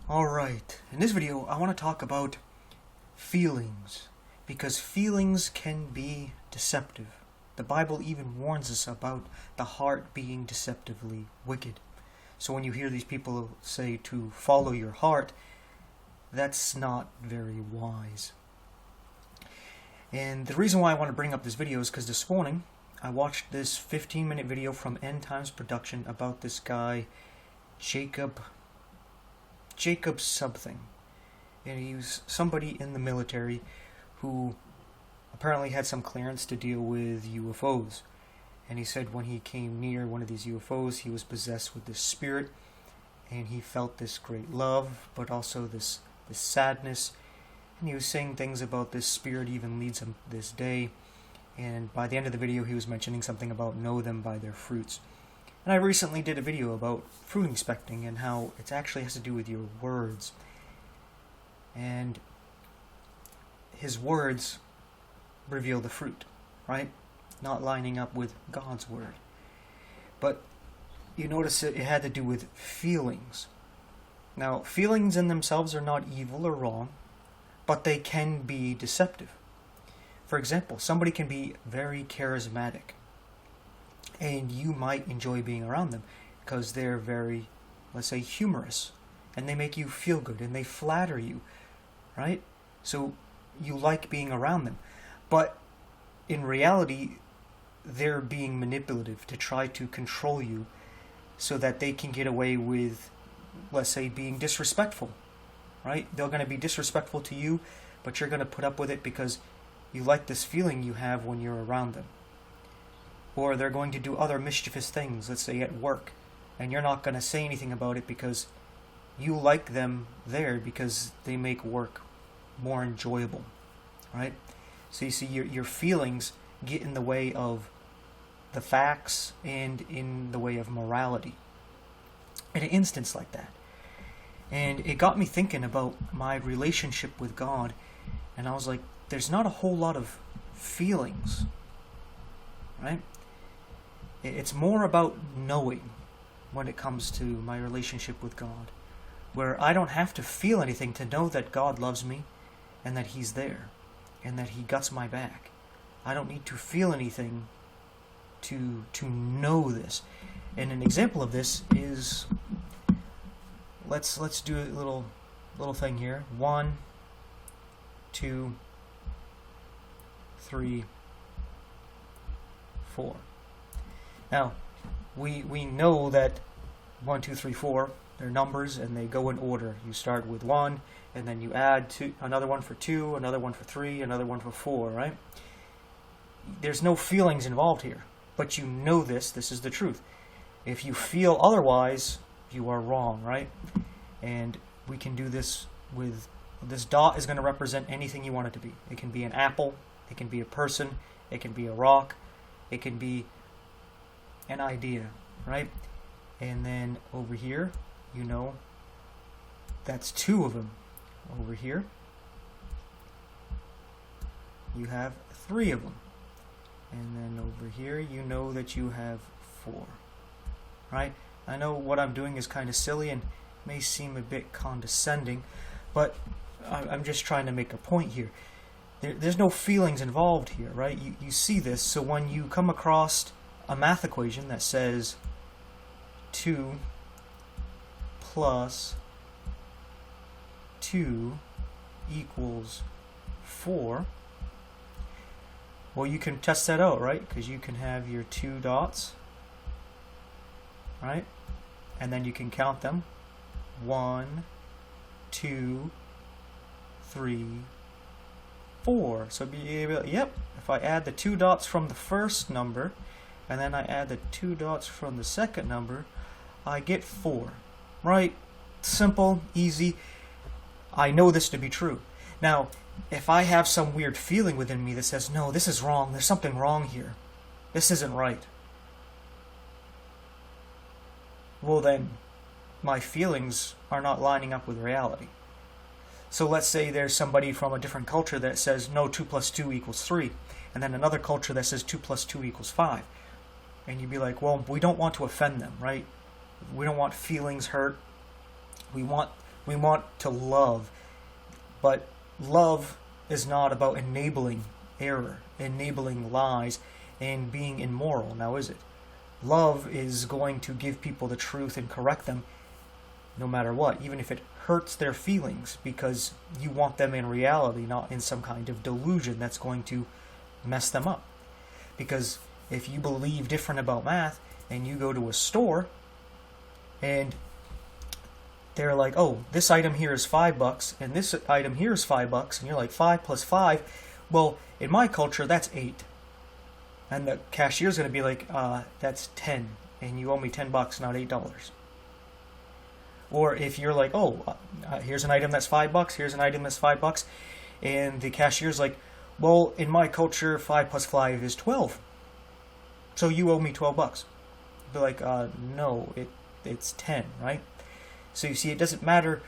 Alright, in this video I want to talk about feelings, because feelings can be deceptive. The Bible even warns us about the heart being deceptively wicked. So when you hear these people say to follow your heart, that's not very wise. And the reason why I want to bring up this video is because this morning I watched this 15-minute video from End Times Production about this guy, Jacob something. And he was somebody in the military who apparently had some clearance to deal with UFOs. And he said when he came near one of these UFOs, he was possessed with this spirit, and he felt this great love, but also this sadness. And he was saying things about this spirit even leads him this day. And by the end of the video, he was mentioning something about know them by their fruits. And I recently did a video about fruit inspecting and how it actually has to do with your words. And his words reveal the fruit, right? Not lining up with God's word. But you notice it had to do with feelings. Now, feelings in themselves are not evil or wrong, but they can be deceptive. For example, somebody can be very charismatic, and you might enjoy being around them because they're very, let's say, humorous, and they make you feel good, and they flatter you, right? So you like being around them. But in reality, they're being manipulative to try to control you so that they can get away with, let's say, being disrespectful, right? They're going to be disrespectful to you, but you're going to put up with it because you like this feeling you have when you're around them. Or they're going to do other mischievous things, let's say at work, and you're not going to say anything about it because you like them there because they make work more enjoyable, right? So you see, your feelings get in the way of the facts and in the way of morality in an instance like that. And it got me thinking about my relationship with God, and I was like, there's not a whole lot of feelings, right? It's more about knowing when it comes to my relationship with God, where I don't have to feel anything to know that God loves me and that He's there and that He guts my back. I don't need to feel anything to know this. And an example of this is, let's do a little thing here. 1, 2, 3, 4. Now, we know that 1, 2, 3, 4, they're numbers and they go in order. You start with 1, and then you add another one for 2, another one for 3, another one for 4, right? There's no feelings involved here, but you know this is the truth. If you feel otherwise, you are wrong, right? And we can do this with, this dot is going to represent anything you want it to be. It can be an apple, it can be a person, it can be a rock, it can be an idea, right? And then over here, you know, that's 2 of them. Over here, you have 3 of them. And then over here, you know that you have 4, right? I know what I'm doing is kind of silly and may seem a bit condescending, but I'm just trying to make a point here. There's no feelings involved here, right? You see this, so when you come across a math equation that says 2 plus 2 equals 4, well, you can test that out, right? Because you can have your 2 dots, right? And then you can count them. 1, 2, 3, 4. So be able, yep, if I add the 2 dots from the first number, and then I add the 2 dots from the second number, I get 4, right? Simple, easy. I know this to be true. Now, if I have some weird feeling within me that says, no, this is wrong, there's something wrong here, this isn't right, well then, my feelings are not lining up with reality. So let's say there's somebody from a different culture that says, no, 2 plus 2 equals 3, and then another culture that says 2 plus 2 equals 5. And you'd be like, well, we don't want to offend them, right? We don't want feelings hurt. We want We want to love. But love is not about enabling error, enabling lies, and being immoral, now is it? Love is going to give people the truth and correct them no matter what, even if it hurts their feelings, because you want them in reality, not in some kind of delusion that's going to mess them up. Because if you believe different about math, and you go to a store, and they're like, oh, this item here is $5, and this item here is $5, and you're like, 5 plus 5, well, in my culture, that's 8. And the cashier's going to be like, that's 10, and you owe me $10, not $8. Or if you're like, oh, here's an item that's $5, here's an item that's $5, and the cashier's like, well, in my culture, 5 plus 5 is 12, so you owe me $12. Be like, no, it's 10, right? So you see, it doesn't matter,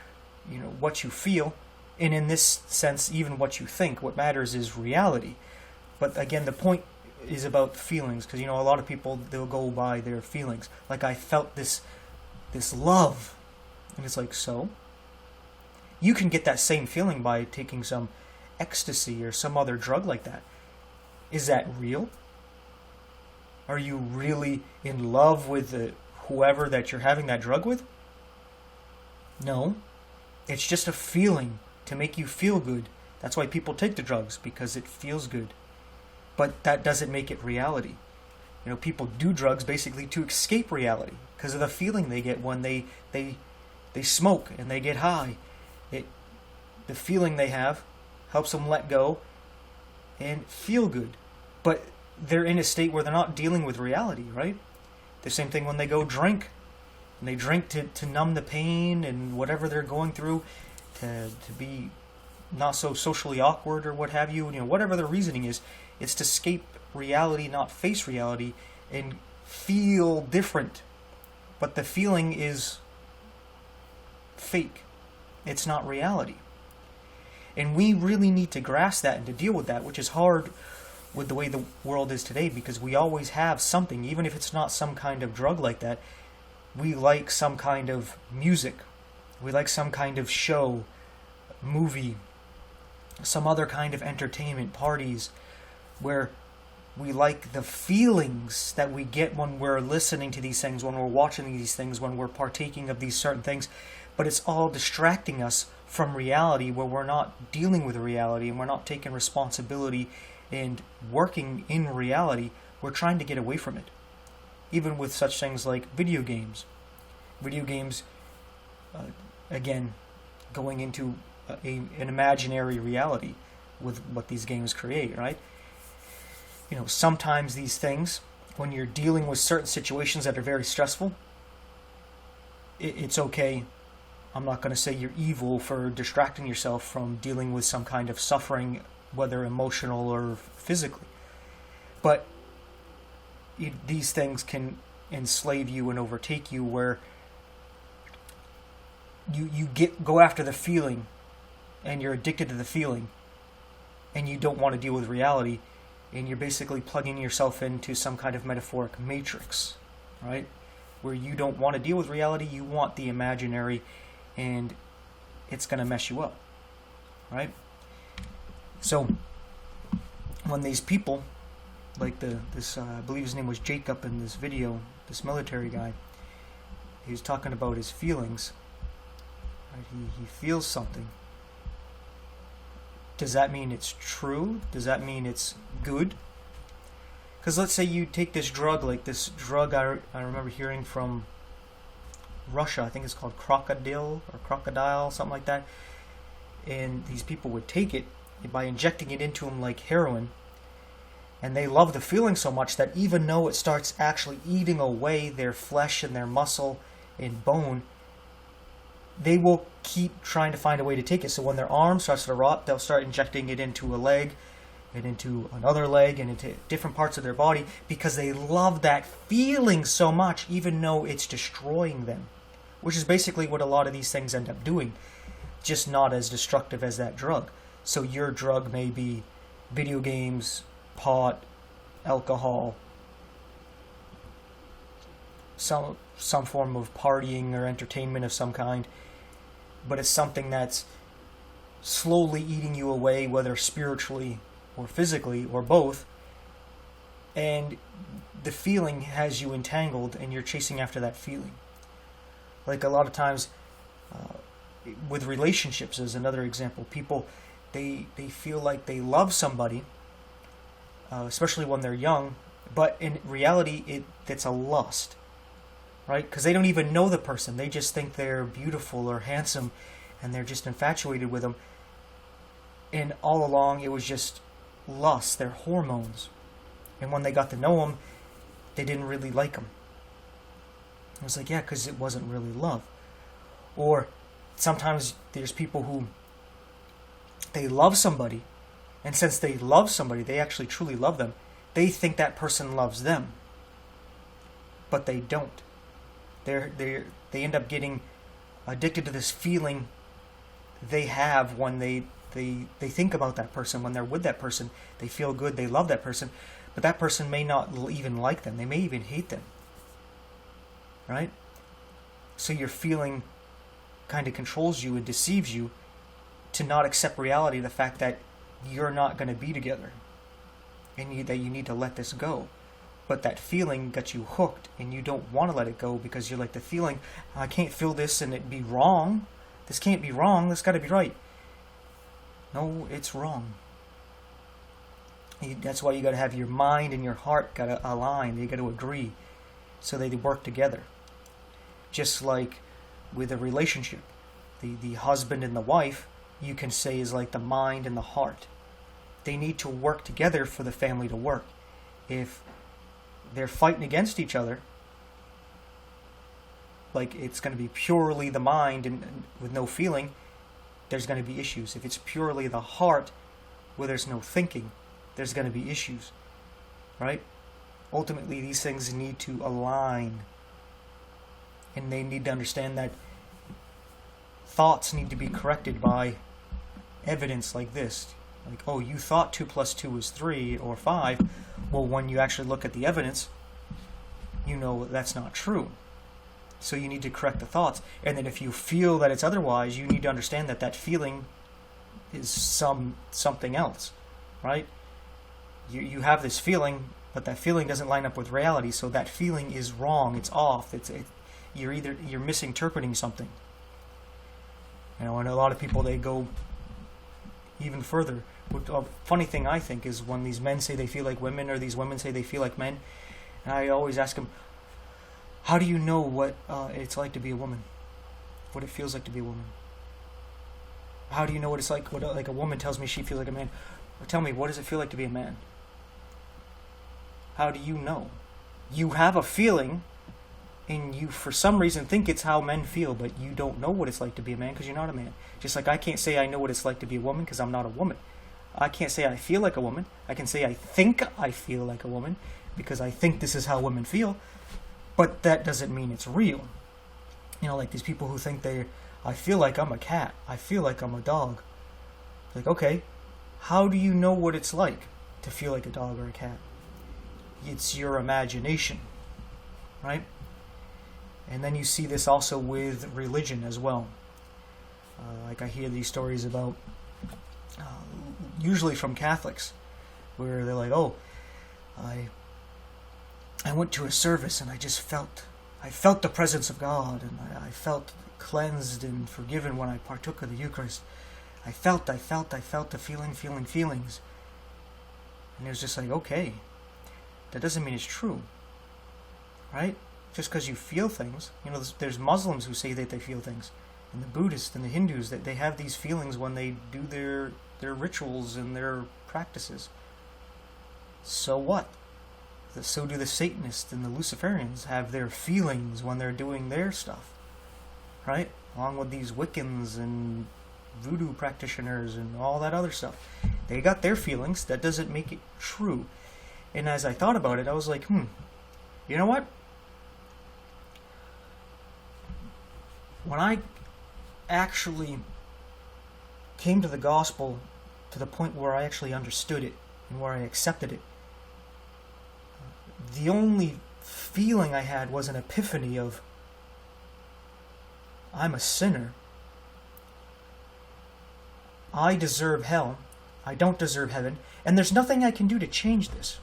what you feel, and in this sense, even what you think. What matters is reality. But again, the point is about feelings, because a lot of people, they'll go by their feelings. Like, I felt this love, and it's like, so you can get that same feeling by taking some ecstasy or some other drug like that. Is that real? Are you really in love with whoever that you're having that drug with? No. It's just a feeling to make you feel good. That's why people take the drugs, because it feels good. But that doesn't make it reality. People do drugs basically to escape reality because of the feeling they get when they smoke and they get high. The feeling they have helps them let go and feel good. But they're in a state where they're not dealing with reality, right? The same thing when they go drink. And they drink to numb the pain and whatever they're going through, to be not so socially awkward or what have you. Whatever the reasoning is, it's to escape reality, not face reality, and feel different. But the feeling is fake. It's not reality. And we really need to grasp that and to deal with that, which is hard with the way the world is today, because we always have something, even if it's not some kind of drug like that. We like some kind of music. We like some kind of show, movie, some other kind of entertainment, parties, where we like the feelings that we get when we're listening to these things, when we're watching these things, when we're partaking of these certain things. But it's all distracting us from reality, where we're not dealing with reality and we're not taking responsibility and working in reality. We're trying to get away from it. Even with such things like video games. Video games, again, going into an imaginary reality with what these games create, right? Sometimes these things, when you're dealing with certain situations that are very stressful, it's okay. I'm not going to say you're evil for distracting yourself from dealing with some kind of suffering, whether emotional or physically. But these things can enslave you and overtake you, where you go after the feeling, and you're addicted to the feeling, and you don't want to deal with reality, and you're basically plugging yourself into some kind of metaphoric matrix, right? Where you don't want to deal with reality, you want the imaginary, and it's going to mess you up, right? So when these people, like this I believe his name was Jacob in this video, this military guy, he was talking about his feelings, right? He feels something. Does that mean it's true? Does that mean it's good? Because let's say you take this drug, like this drug I remember hearing from Russia, I think it's called crocodile, something like that, and these people would take it by injecting it into them like heroin, and they love the feeling so much that even though it starts actually eating away their flesh and their muscle and bone, they will keep trying to find a way to take it. So when their arm starts to rot, they'll start injecting it into a leg and into another leg and into different parts of their body, because they love that feeling so much, even though it's destroying them, which is basically what a lot of these things end up doing, just not as destructive as that drug. So your drug may be video games, pot, alcohol, some form of partying or entertainment of some kind. but it's something that's slowly eating you away, whether spiritually or physically or both, and the feeling has you entangled and you're chasing after that feeling. Like a lot of times with relationships is another example. People, they feel like they love somebody, especially when they're young, but in reality it's a lust, right? Because they don't even know the person. They just think they're beautiful or handsome, and they're just infatuated with them. And all along it was just lust, their hormones. And when they got to know them, they didn't really like them. I was like, yeah, because it wasn't really love. Or sometimes there's people who, they love somebody, and since they love somebody, they actually truly love them, they think that person loves them. But they don't. They end up getting addicted to this feeling they have when they think about that person, when they're with that person. They feel good, they love that person, but that person may not even like them. They may even hate them. Right? So your feeling kind of controls you and deceives you to not accept reality, the fact that you're not going to be together, and that you need to let this go. But that feeling got you hooked, and you don't want to let it go because you're like, the feeling, I can't feel this and it be wrong. This can't be wrong. This got to be right. No, it's wrong. That's why you got to have your mind and your heart got to align. You got to agree so they work together. Just like with a relationship, the husband and the wife, you can say, is like the mind and the heart. They need to work together for the family to work. If they're fighting against each other, like it's going to be purely the mind and with no feeling, there's going to be issues. If it's purely the heart where there's no thinking, there's going to be issues. Right? Ultimately, these things need to align. And they need to understand that thoughts need to be corrected by evidence like this. Like, oh, you thought 2 plus 2 is 3 or 5. Well, when you actually look at the evidence, you know that's not true. So you need to correct the thoughts. And then if you feel that it's otherwise, you need to understand that that feeling is something else. Right? You have this feeling, but that feeling doesn't line up with reality, so that feeling is wrong. It's off. You're misinterpreting something. And a lot of people, they go even further. A funny thing I think is when these men say they feel like women, or these women say they feel like men, and I always ask them, how do you know what it's like to be a woman? What it feels like to be a woman? How do you know what it's like? What, like a woman tells me she feels like a man. Or tell me, what does it feel like to be a man? How do you know? You have a feeling, and you for some reason think it's how men feel, but you don't know what it's like to be a man because you're not a man. Just like I can't say I know what it's like to be a woman because I'm not a woman. I can't say I feel like a woman. I can say I think I feel like a woman because I think this is how women feel, but that doesn't mean it's real. Like these people who think I feel like I'm a cat. I feel like I'm a dog. Like, okay, how do you know what it's like to feel like a dog or a cat? It's your imagination, right? And then you see this also with religion as well. Like I hear these stories about, usually from Catholics, where they're like, oh, I went to a service and I felt the presence of God, and I felt cleansed and forgiven when I partook of the Eucharist. I felt the feelings. And it was just like, okay, that doesn't mean it's true, right? Just because you feel things. There's Muslims who say that they feel things, and the Buddhists and the Hindus, that they have these feelings when they do their rituals and their practices. So what? So do the Satanists and the Luciferians have their feelings when they're doing their stuff, right? Along with these Wiccans and voodoo practitioners and all that other stuff. They got their feelings. That doesn't make it true. And as I thought about it, I was like, you know what? When I actually came to the gospel to the point where I actually understood it and where I accepted it, the only feeling I had was an epiphany of, I'm a sinner, I deserve hell. I don't deserve heaven. And there's nothing I can do to change this.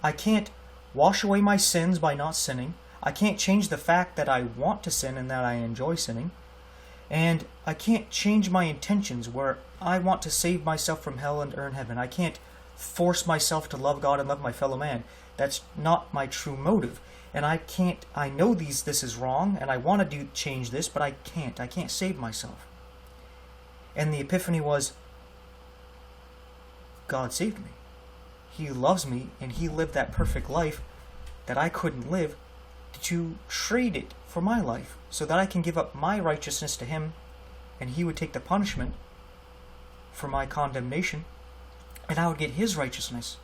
I can't wash away my sins by not sinning. I can't change the fact that I want to sin and that I enjoy sinning. And I can't change my intentions where I want to save myself from hell and earn heaven. I can't force myself to love God and love my fellow man. That's not my true motive. And I know this is wrong, and I want to change this, but I can't. I can't save myself. And the epiphany was, God saved me. He loves me, and He lived that perfect life that I couldn't live to trade it for my life, so that I can give up my righteousness to Him, and He would take the punishment for my condemnation, and I would get His righteousness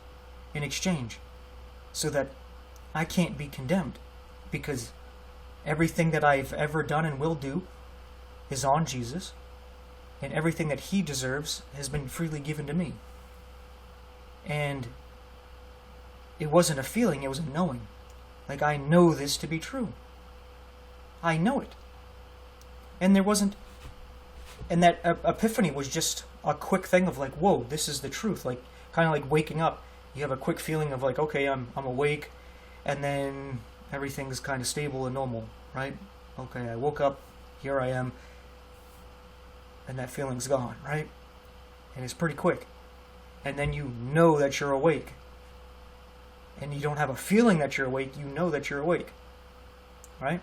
in exchange, so that I can't be condemned, because everything that I've ever done and will do is on Jesus, and everything that He deserves has been freely given to me. And it wasn't a feeling, it was a knowing. Like, I know this to be true. I know it. And that epiphany was just a quick thing of like, whoa, this is the truth. Like, kind of like waking up. You have a quick feeling of like, okay, I'm awake, and then everything's kind of stable and normal, right? Okay, I woke up, here I am, and that feeling's gone, right? And it's pretty quick. And then you know that you're awake. And you don't have a feeling that you're awake, you know that you're awake, right?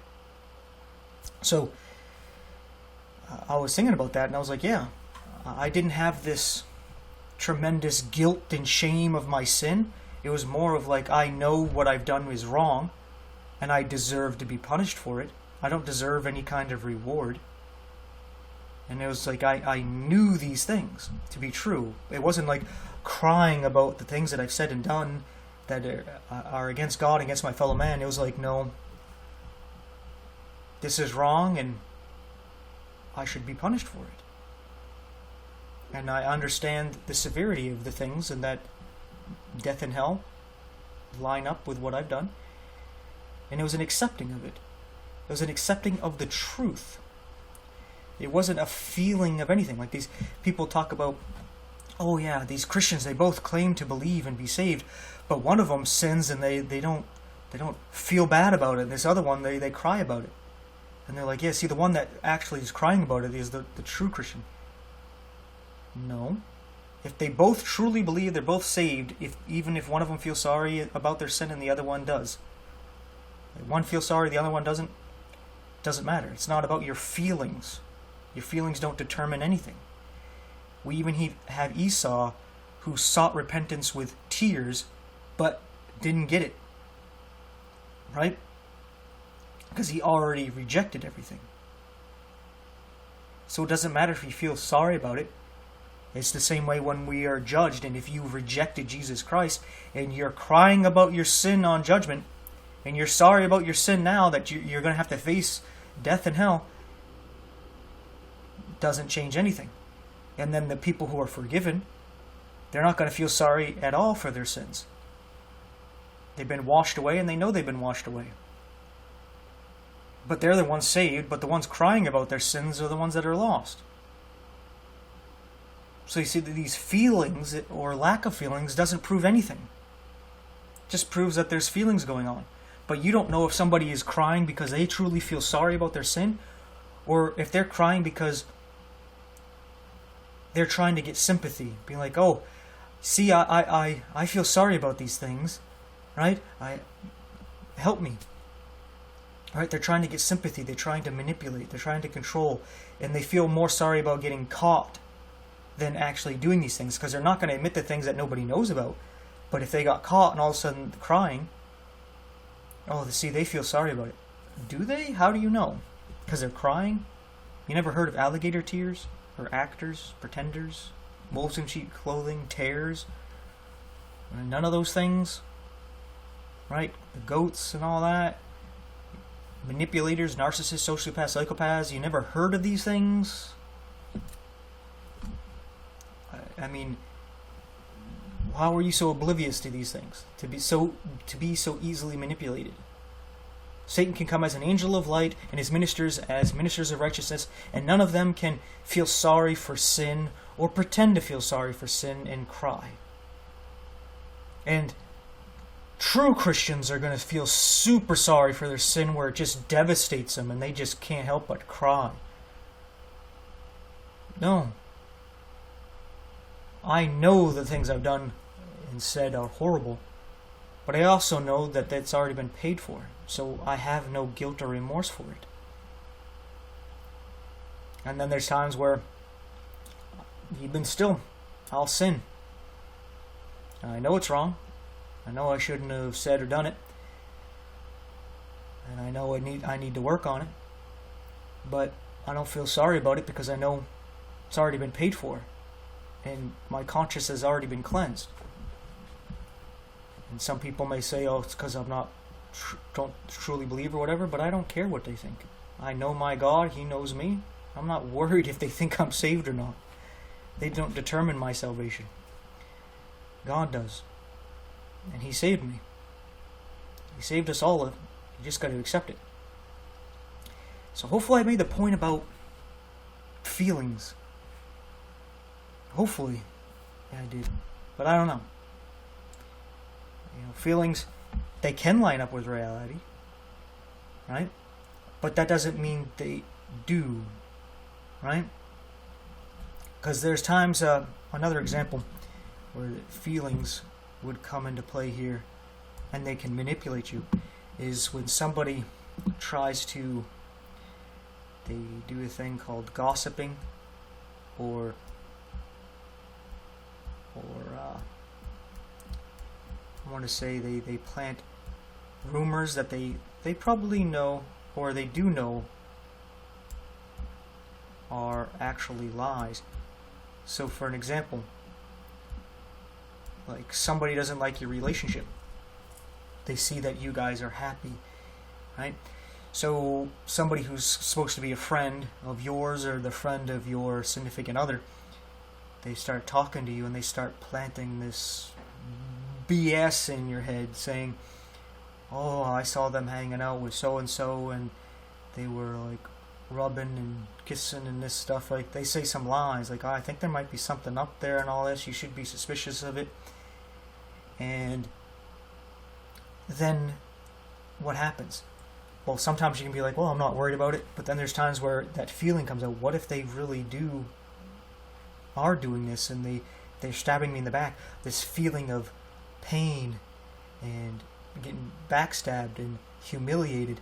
So, I was thinking about that, and I was like, yeah, I didn't have this tremendous guilt and shame of my sin. It was more of like, I know what I've done is wrong, and I deserve to be punished for it. I don't deserve any kind of reward. And it was like, I knew these things to be true. It wasn't like crying about the things that I've said and done that are against God, against my fellow man. It was like, no, this is wrong, and I should be punished for it. And I understand the severity of the things, and that death and hell line up with what I've done. And it was an accepting of it. It was an accepting of the truth. It wasn't a feeling of anything. Like these people talk about, oh yeah, these Christians, they both claim to believe and be saved, but one of them sins and they don't feel bad about it. And this other one, they cry about it. And they're like, yeah, see, the one that actually is crying about it is the true Christian. No. If they both truly believe they're both saved, even if one of them feels sorry about their sin and the other one does. If one feels sorry, the other one doesn't matter. It's not about your feelings. Your feelings don't determine anything. We even have Esau, who sought repentance with tears, but didn't get it. Right? Because he already rejected everything. So it doesn't matter if you feel sorry about it. It's the same way when we are judged, and if you've rejected Jesus Christ, and you're crying about your sin on judgment, and you're sorry about your sin now that you're going to have to face death and hell, doesn't change anything. And then the people who are forgiven, they're not going to feel sorry at all for their sins. They've been washed away, and they know they've been washed away. But they're the ones saved, but the ones crying about their sins are the ones that are lost. So you see that these feelings, or lack of feelings, doesn't prove anything. It just proves that there's feelings going on. But you don't know if somebody is crying because they truly feel sorry about their sin, or if they're crying because they're trying to get sympathy. Being like, oh, see, I feel sorry about these things, right? Help me. Right? They're trying to get sympathy. They're trying to manipulate. They're trying to control. And they feel more sorry about getting caught than actually doing these things, because they're not going to admit the things that nobody knows about. But if they got caught and all of a sudden crying, oh, see, they feel sorry about it. Do they? How do you know? Because they're crying? You never heard of alligator tears? Or actors, pretenders, wolves in sheep clothing, tears? None of those things? Right? The goats and all that? Manipulators, narcissists, sociopaths, psychopaths. You never heard of these things? I mean, how are you so oblivious to these things? To be so easily manipulated? Satan can come as an angel of light, and his ministers as ministers of righteousness, and none of them can feel sorry for sin or pretend to feel sorry for sin and cry. And true Christians are going to feel super sorry for their sin where it just devastates them and they just can't help but cry. No. I know the things I've done and said are horrible, but I also know that that's already been paid for, so I have no guilt or remorse for it. And then there's times where, even still, I'll sin. And I know it's wrong. I know I shouldn't have said or done it. And I know I need to work on it. But I don't feel sorry about it because I know it's already been paid for. And my conscience has already been cleansed. And some people may say, oh, it's because I'm don't truly believe or whatever, but I don't care what they think. I know my God, He knows me. I'm not worried if they think I'm saved or not. They don't determine my salvation. God does. And He saved me. He saved us all. You just got to accept it. So hopefully I made the point about feelings. Hopefully. Yeah, I did. But I don't know. Feelings, they can line up with reality. Right? But that doesn't mean they do. Right? Because there's times, another example, where feelings would come into play here, and they can manipulate you, is when somebody tries to, they do a thing called gossiping, or I want to say they plant rumors that they probably know, or they do know, are actually lies. So for an example, like somebody doesn't like your relationship. They see that you guys are happy, right? So somebody who's supposed to be a friend of yours or the friend of your significant other, they start talking to you and they start planting this BS in your head saying, oh, I saw them hanging out with so-and-so and they were like rubbing and kissing and this stuff. Like they say some lies like, oh, I think there might be something up there and all this, you should be suspicious of it. And then what happens? Well, sometimes you can be like, well, I'm not worried about it, but then there's times where that feeling comes out. What if they really are doing this and they're stabbing me in the back? This feeling of pain and getting backstabbed and humiliated.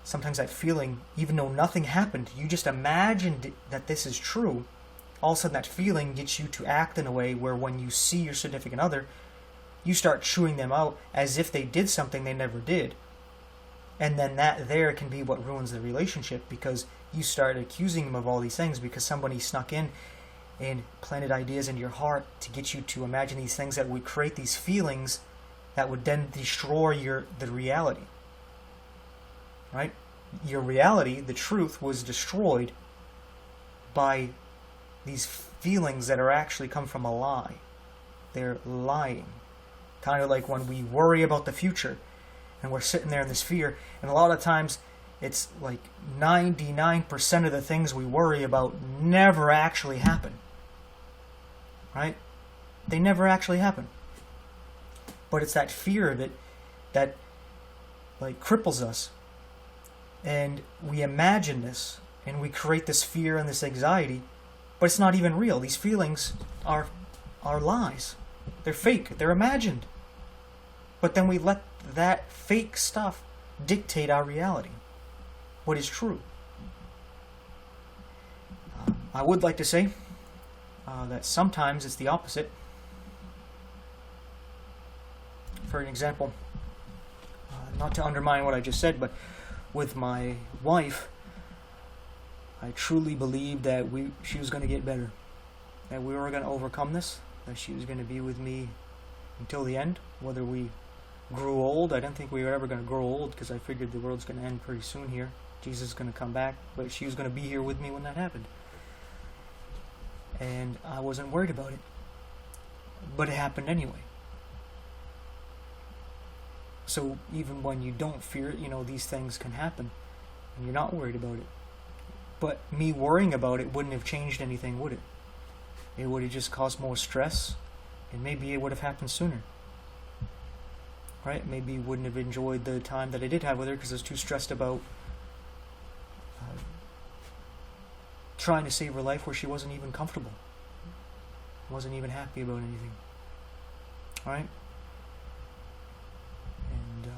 Sometimes that feeling, even though nothing happened, you just imagined that this is true. All of a sudden that feeling gets you to act in a way where when you see your significant other, you start chewing them out as if they did something they never did. And then that there can be what ruins the relationship, because you start accusing them of all these things because somebody snuck in and planted ideas into your heart to get you to imagine these things that would create these feelings that would then destroy the reality. Right? Your reality, the truth, was destroyed by these feelings that are actually come from a lie. They're lying. Kind of like when we worry about the future and we're sitting there in this fear, and a lot of times it's like 99% of the things we worry about never actually happen. Right? They never actually happen. But it's that fear of it that like cripples us. And we imagine this, and we create this fear and this anxiety, but it's not even real. These feelings are lies. They're fake. They're imagined. But then we let that fake stuff dictate our reality, what is true. I would like to say that sometimes it's the opposite. For an example, not to undermine what I just said, but with my wife, I truly believed that she was going to get better, that we were going to overcome this, that she was going to be with me until the end, whether we grew old. I didn't think we were ever going to grow old because I figured the world's going to end pretty soon here. Jesus is going to come back, but she was going to be here with me when that happened. And I wasn't worried about it. But it happened anyway. So even when you don't fear it, these things can happen. And you're not worried about it. But me worrying about it wouldn't have changed anything, would it? it would have just caused more stress, and maybe it would have happened sooner. Right? Maybe you wouldn't have enjoyed the time that I did have with her because I was too stressed about trying to save her life where she wasn't even comfortable. Wasn't even happy about anything. Alright? And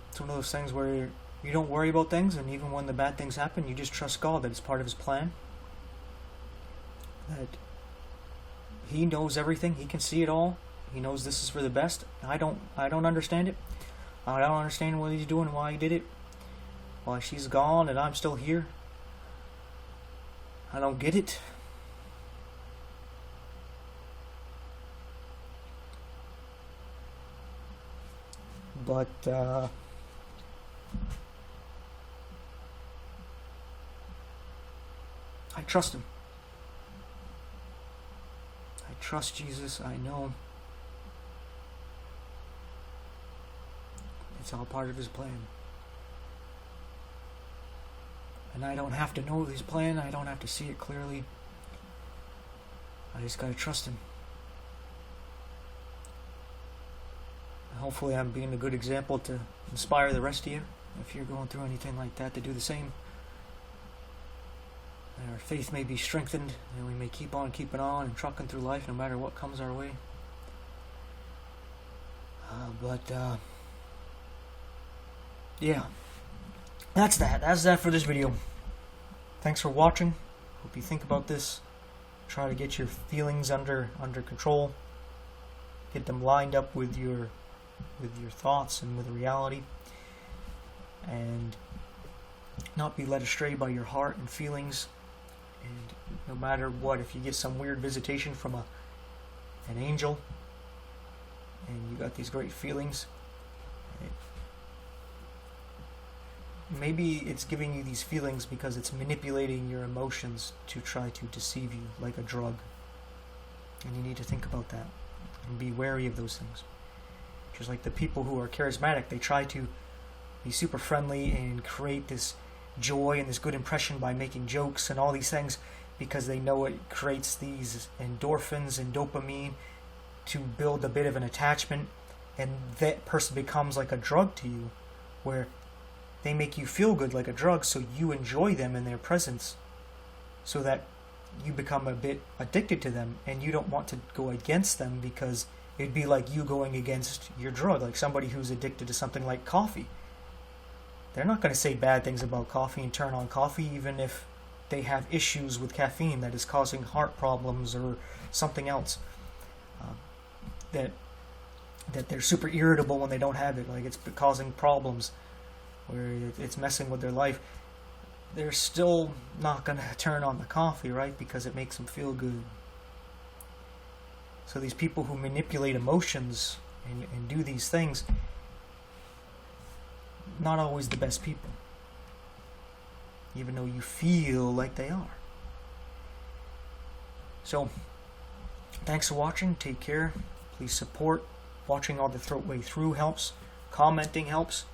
it's one of those things where you don't worry about things, and even when the bad things happen, you just trust God that it's part of His plan. That He knows everything. He can see it all. He knows this is for the best. I don't understand it. I don't understand what He's doing and why He did it. Why she's gone and I'm still here. I don't get it. But I trust Him. I trust Jesus. I know it's all part of His plan. And I don't have to know His plan. I don't have to see it clearly. I just gotta trust Him. And hopefully I'm being a good example to inspire the rest of you, if you're going through anything like that, to do the same. And our faith may be strengthened, and we may keep on keeping on and trucking through life no matter what comes our way. Yeah. That's that for this video. Thanks for watching. Hope you think about this. Try to get your feelings under control. Get them lined up with your thoughts and with reality. And not be led astray by your heart and feelings. And no matter what, if you get some weird visitation from an angel and you got these great feelings, maybe it's giving you these feelings because it's manipulating your emotions to try to deceive you like a drug. And you need to think about that and be wary of those things. Just like the people who are charismatic, they try to be super friendly and create this joy and this good impression by making jokes and all these things because they know it creates these endorphins and dopamine to build a bit of an attachment, and that person becomes like a drug to you, where they make you feel good like a drug, so you enjoy them in their presence, so that you become a bit addicted to them, and you don't want to go against them because it'd be like you going against your drug, like somebody who's addicted to something like coffee. They're not going to say bad things about coffee and turn on coffee even if they have issues with caffeine that is causing heart problems or something else. That they're super irritable when they don't have it, like it's causing problems where it's messing with their life. They're still not going to turn on the coffee, right? Because it makes them feel good. So these people who manipulate emotions and do these things, not always the best people, even though you feel like they are. So, thanks for watching. Take care. Please support. Watching all the way through helps. Commenting helps.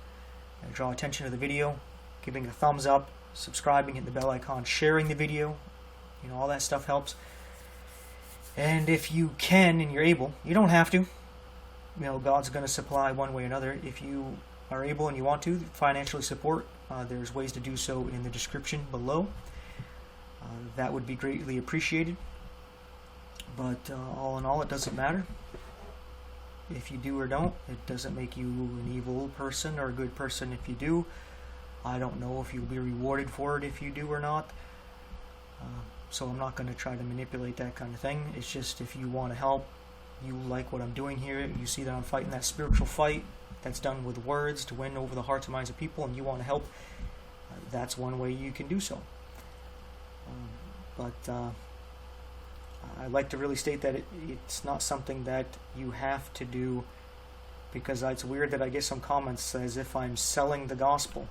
Draw attention to the video. Giving a thumbs up. Subscribing, hit the bell icon. Sharing the video. All that stuff helps. And if you can and you're able, you don't have to. God's going to supply one way or another. If you are able and you want to financially support, there's ways to do so in the description below. That would be greatly appreciated. But all in all, it doesn't matter if you do or don't. It doesn't make you an evil person or a good person if you do. I don't know if you'll be rewarded for it if you do or not. So I'm not going to try to manipulate that kind of thing. It's just if you want to help, you like what I'm doing here, you see that I'm fighting that spiritual fight that's done with words to win over the hearts and minds of people, and you want to help, that's one way you can do so. I'd like to really state that it's not something that you have to do, because it's weird that I get some comments as if I'm selling the gospel.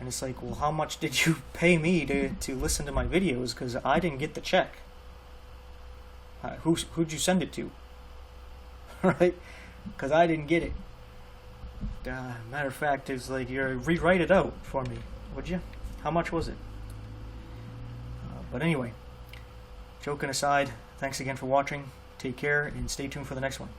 And it's like, well, how much did you pay me to listen to my videos? Because I didn't get the check. Who'd you send it to? Right? Because I didn't get it. Matter of fact, it's like, rewrite it out for me, would you? How much was it? But anyway, joking aside, thanks again for watching. Take care and stay tuned for the next one.